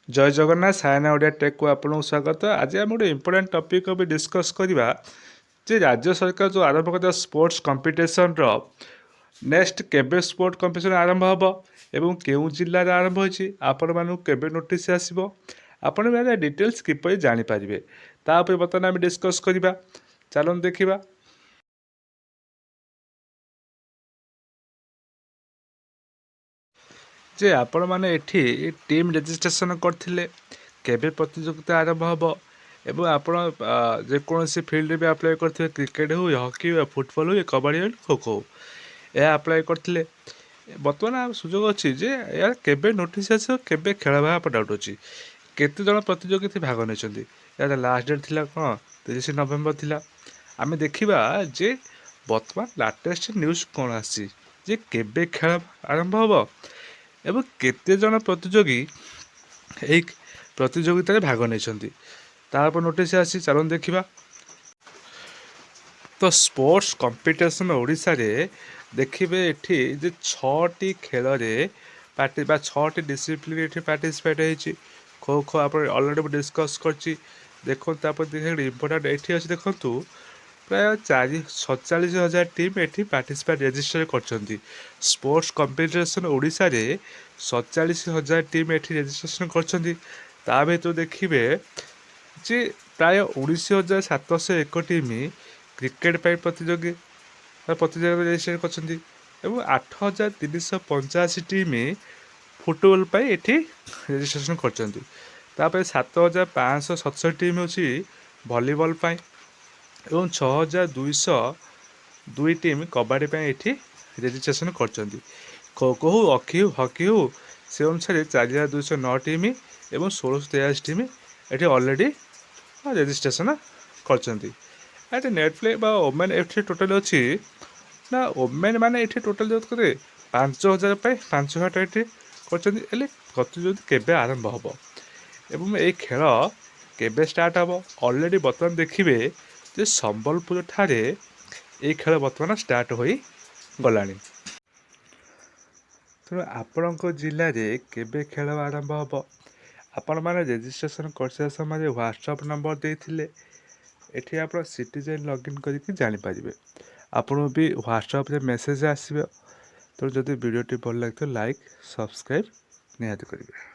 जय जगन्नाथ सायना ओडिया टेक को आपको स्वागत। आज आम गोटे इंपोर्टाट टपिक भी डिस्कस करवा जे राज्य सरकार जो आरंभ कर स्पोर्ट्स कंपिटिशन नेक्स्ट केबे स्पोर्ट कंपिटिशन आरंभ हम एवं केउ जिले में आरंभ होती आपण मानक केबे नोटिस आसो आपण डिटेल्स किपर जानीपारे तापर बर्तमान आम डिस्कस करवा। चलन देखा जे आपण मैंने टीम रेजिस्ट्रेशन करते केबे प्रतियोगिता आरंभ हम एवं आपण जेकोसी फिल्ड भी आप्लाय करते क्रिकेट हो हॉकी हो फुटबॉल हो कबड्डी हो खो खो यह आप्लाय करते बर्तमान सुजोग अच्छी जे यार केबे नोटिस आस केबे खेल भाव डाउट अच्छी केते जन प्रतियोगी भाग नहीं यार लास्ट डेट थिला कौन 30 नवेम्बर थिला। आम देखा जे बर्तमान लाटेस्ट न्यूज कौन आसी जे केबे खेल आरंभ हम एवं केते जन प्रतियोगी यही प्रतियोगिता भाग नहीं तापर नोटिस आसी चलन देखा। तो स्पोर्ट्स कंपिटिशन ओडिशा रे देखिए एठी जे 6टी खेल रे पार्टी बा 6टी डिसिप्लिन एठी पार्टिसिपेट होती। खो खो आप अलरेडी डिस्कस करछि देखो इम्पोर्टाट एठी अछि देखंतु प्राय 47,000 टीम एठी पार्टिसिपेट रेजिस्टर करछंती। स्पोर्ट्स कंपिटिशन ओडिशा रे 47,000 टीम एठी रेजिस्ट्रेशन करछंती। ता भीतर देखिए जे प्राय 19,701 टीम क्रिकेट प्रतियोगिता रेजिस्टर करछंती एवं 8,385 टीम फुटबॉल एठी रेजिस्ट्रेशन करछंती। तापर 7,567 टीम होची वॉलीबॉल एवं 6,202 टीम कबाड़ी एठी रेजिस्ट्रेशन करछंती। खो खो हो हॉकी हो से अनुसार 4,209 टीम एवं 1,683 टीम एठी ऑलरेडी रेजिस्ट्रेशन करछंती। एटे नेट प्ले बा ओमेन एठी टोटल अछि ना ओमेन माने एठी टोटल जो करे 5,000 5,000 एठी करछंती। एले प्रतियोगिता केबे आरंभ हबो एवं ए खेल केबे स्टार्ट हबो ऑलरेडी बर्तमान देखिए जे संबलपुर ठारे ए खेल बर्तमान स्टार्ट होई गलानी। तेणु आपण जिले में केबे खेल आरंभ हम आपण मैंने रेजिस्ट्रेशन कर समय व्हाट्सअप नंबर देते एठी आप सिटीजन लॉगिन करके जानीपारे आपको भी व्हाट्सअप रे मेसेज आसो। तो जदि वीडियोटी भल लगे लाइक सब्सक्राइब निहाती करेंगे।